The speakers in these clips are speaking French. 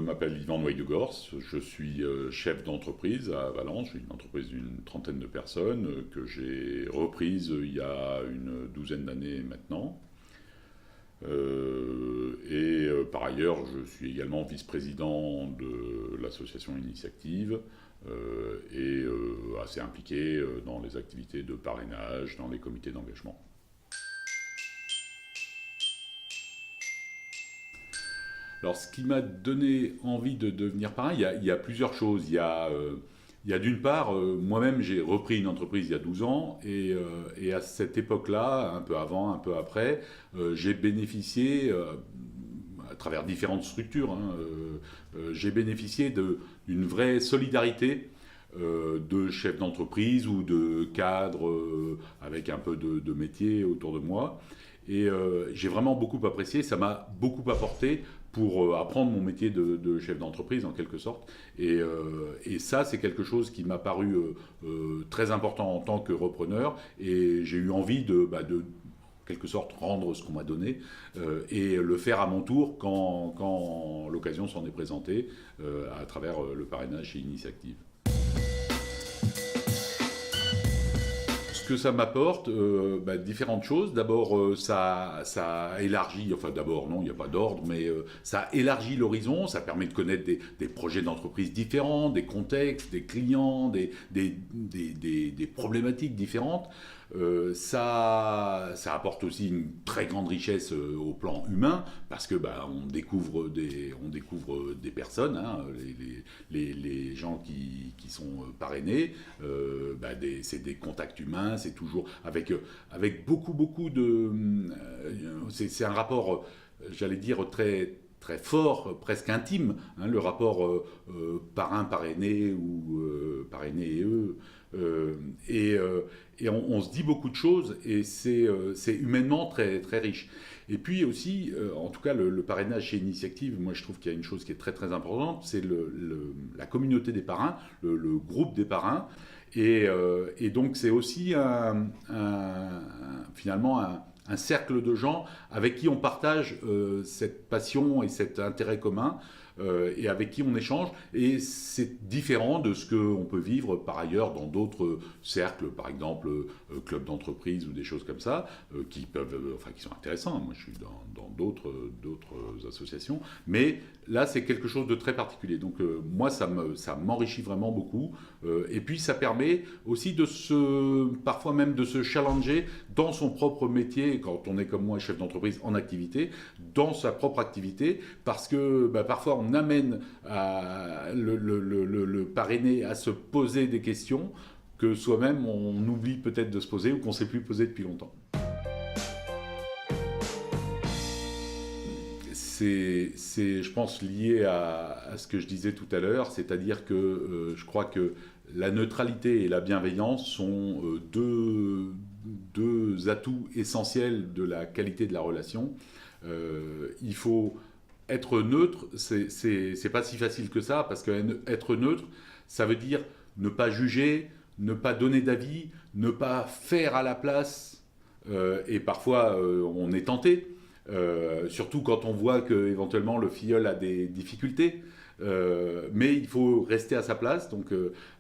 m'appelle Yvan Noailles-de-Gors, je suis chef d'entreprise à Valence, j'ai une entreprise d'une trentaine de personnes que j'ai reprise il y a une douzaine d'années maintenant. Par ailleurs, je suis également vice-président de l'association Initiactive assez impliqué dans les activités de parrainage, dans les comités d'engagement. Alors, ce qui m'a donné envie de devenir parrain, il y a plusieurs choses. Il y a d'une part, moi-même, j'ai repris une entreprise il y a 12 ans, et à cette époque-là, un peu avant, un peu après, j'ai bénéficié, à travers différentes structures, j'ai bénéficié d'une vraie solidarité de chefs d'entreprise ou de cadres avec un peu de métier autour de moi. Et j'ai vraiment beaucoup apprécié, ça m'a beaucoup apporté pour apprendre mon métier de chef d'entreprise en quelque sorte. Et ça, c'est quelque chose qui m'a paru très important en tant que repreneur. Et j'ai eu envie de en quelque sorte rendre ce qu'on m'a donné et le faire à mon tour quand l'occasion s'en est présentée à travers le parrainage chez Initiactive. Ce que ça m'apporte, différentes choses. D'abord, ça élargit, enfin d'abord non, il n'y a pas d'ordre, mais ça élargit l'horizon, ça permet de connaître des projets d'entreprise différents, des contextes, des clients, des problématiques différentes. Ça apporte aussi une très grande richesse au plan humain, parce que on découvre des personnes, les gens qui sont parrainés, c'est des contacts humains, c'est toujours avec beaucoup de... c'est un rapport, j'allais dire, très très fort, presque intime, le rapport parrain-parrainé ou parrainé et eux. On se dit beaucoup de choses et c'est humainement très, très riche. Et puis aussi, en tout cas, le parrainage chez Initiactive, moi je trouve qu'il y a une chose qui est très très importante, c'est la communauté des parrains, le groupe des parrains. Et donc c'est aussi finalement un cercle de gens avec qui on partage cette passion et cet intérêt commun et avec qui on échange. Et c'est différent de ce qu'on peut vivre par ailleurs dans d'autres cercles, par exemple clubs d'entreprise ou des choses comme ça, qui sont intéressants. Moi, je suis dans d'autres associations. Mais là, c'est quelque chose de très particulier. Donc moi, ça m'enrichit vraiment beaucoup. Et puis, ça permet aussi parfois même de se challenger dans son propre métier, quand on est comme moi, chef d'entreprise en activité, dans sa propre activité, parce que parfois on amène le parrainé à se poser des questions que soi-même on oublie peut-être de se poser ou qu'on ne s'est plus posé depuis longtemps. C'est, je pense, lié à ce que je disais tout à l'heure, c'est-à-dire que je crois que la neutralité et la bienveillance sont deux atouts essentiels de la qualité de la relation. Il faut être neutre, c'est pas si facile que ça, parce que être neutre, ça veut dire ne pas juger, ne pas donner d'avis, ne pas faire à la place, et parfois on est tenté. Surtout quand on voit que éventuellement le filleul a des difficultés, mais il faut rester à sa place. Donc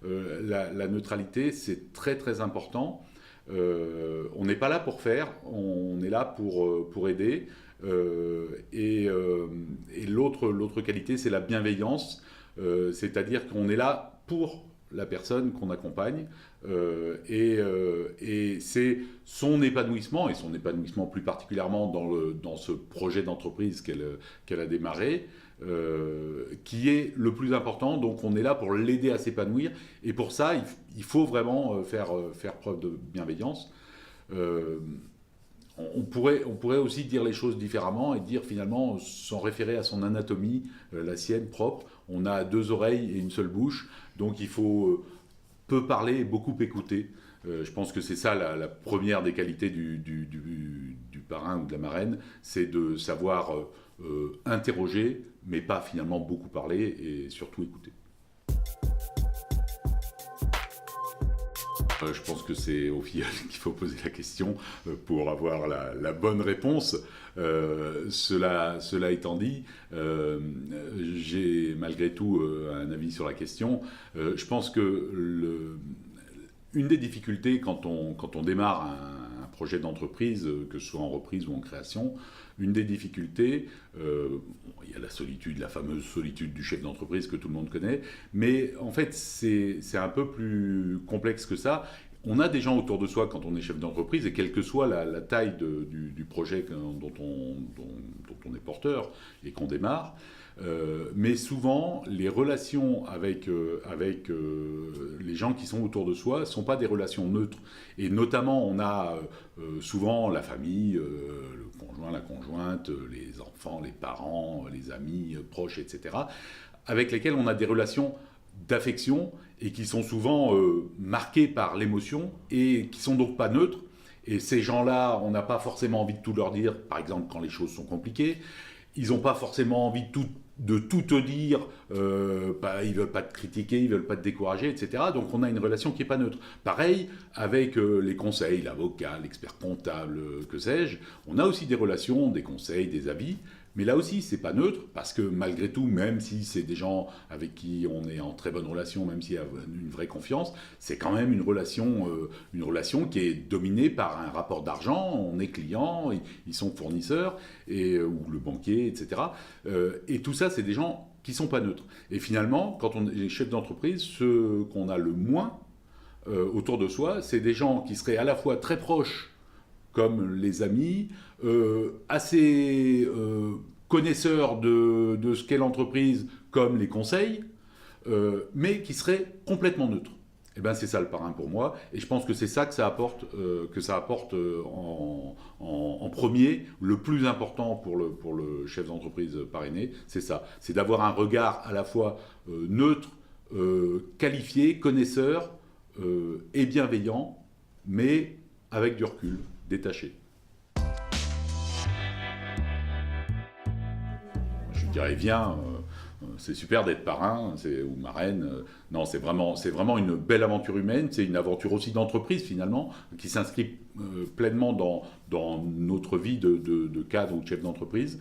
la neutralité, c'est très très important. On n'est pas là pour faire, on est là pour aider. Et l'autre qualité, c'est la bienveillance, c'est-à-dire qu'on est là pour la personne qu'on accompagne, et c'est son épanouissement, et son épanouissement plus particulièrement dans ce projet d'entreprise qu'elle a démarré, qui est le plus important. Donc on est là pour l'aider à s'épanouir, et pour ça il faut vraiment faire preuve de bienveillance. On pourrait aussi dire les choses différemment et dire finalement, s'en référer à son anatomie, la sienne propre. On a 2 oreilles et une seule bouche, donc il faut peu parler et beaucoup écouter. Je pense que c'est ça la première des qualités du parrain ou de la marraine, c'est de savoir interroger, mais pas finalement beaucoup parler, et surtout écouter. Je pense que c'est aux filles qu'il faut poser la question pour avoir la bonne réponse. Cela étant dit, j'ai malgré tout un avis sur la question. Je pense que une des difficultés quand on démarre un projet d'entreprise, que ce soit en reprise ou en création, une des difficultés, il y a la solitude, la fameuse solitude du chef d'entreprise que tout le monde connaît, mais en fait c'est un peu plus complexe que ça. On a des gens autour de soi quand on est chef d'entreprise, et quelle que soit la taille du projet dont on est porteur et qu'on démarre, mais souvent, les relations avec les gens qui sont autour de soi ne sont pas des relations neutres. Et notamment, on a souvent la famille, le conjoint, la conjointe, les enfants, les parents, les amis proches, etc., avec lesquels on a des relations d'affection et qui sont souvent marquées par l'émotion et qui sont donc pas neutres. Et ces gens-là, on n'a pas forcément envie de tout leur dire, par exemple quand les choses sont compliquées. Ils n'ont pas forcément envie de tout te dire, ils ne veulent pas te critiquer, ils ne veulent pas te décourager, etc. Donc on a une relation qui n'est pas neutre. Pareil avec les conseils, l'avocat, l'expert comptable, que sais-je. On a aussi des relations, des conseils, des avis. Mais là aussi, c'est pas neutre, parce que malgré tout, même si c'est des gens avec qui on est en très bonne relation, même s'il y a une vraie confiance, c'est quand même une relation qui est dominée par un rapport d'argent. On est client, ils sont fournisseurs, ou le banquier, etc. Et tout ça, c'est des gens qui sont pas neutres. Et finalement, quand on est chef d'entreprise, ceux qu'on a le moins autour de soi, c'est des gens qui seraient à la fois très proches, comme les amis, assez connaisseurs de ce qu'est l'entreprise, comme les conseils, mais qui seraient complètement neutres. Et ben c'est ça le parrain pour moi, et je pense que c'est ça que ça apporte en premier. Le plus important pour le chef d'entreprise parrainé, c'est ça, c'est d'avoir un regard à la fois neutre, qualifié, connaisseur et bienveillant, mais avec du recul, détaché. Je dirais, viens, c'est super d'être parrain ou marraine. Non, c'est vraiment une belle aventure humaine. C'est une aventure aussi d'entreprise, finalement, qui s'inscrit pleinement dans notre vie de cadre ou de chef d'entreprise.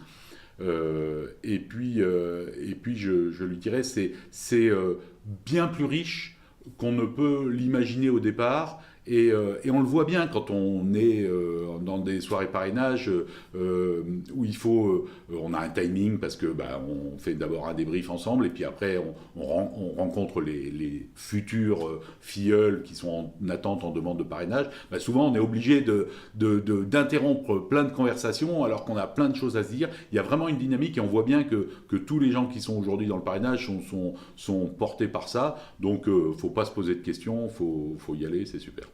Et puis je lui dirais, c'est bien plus riche qu'on ne peut l'imaginer au départ. Et on le voit bien quand on est dans des soirées parrainage où on a un timing parce que on fait d'abord un débrief ensemble et puis après on rencontre les futurs filleuls qui sont en attente, en demande de parrainage. Souvent on est obligé d'interrompre plein de conversations alors qu'on a plein de choses à se dire. Il y a vraiment une dynamique et on voit bien que tous les gens qui sont aujourd'hui dans le parrainage sont portés par ça. Donc faut pas se poser de questions, faut y aller, c'est super.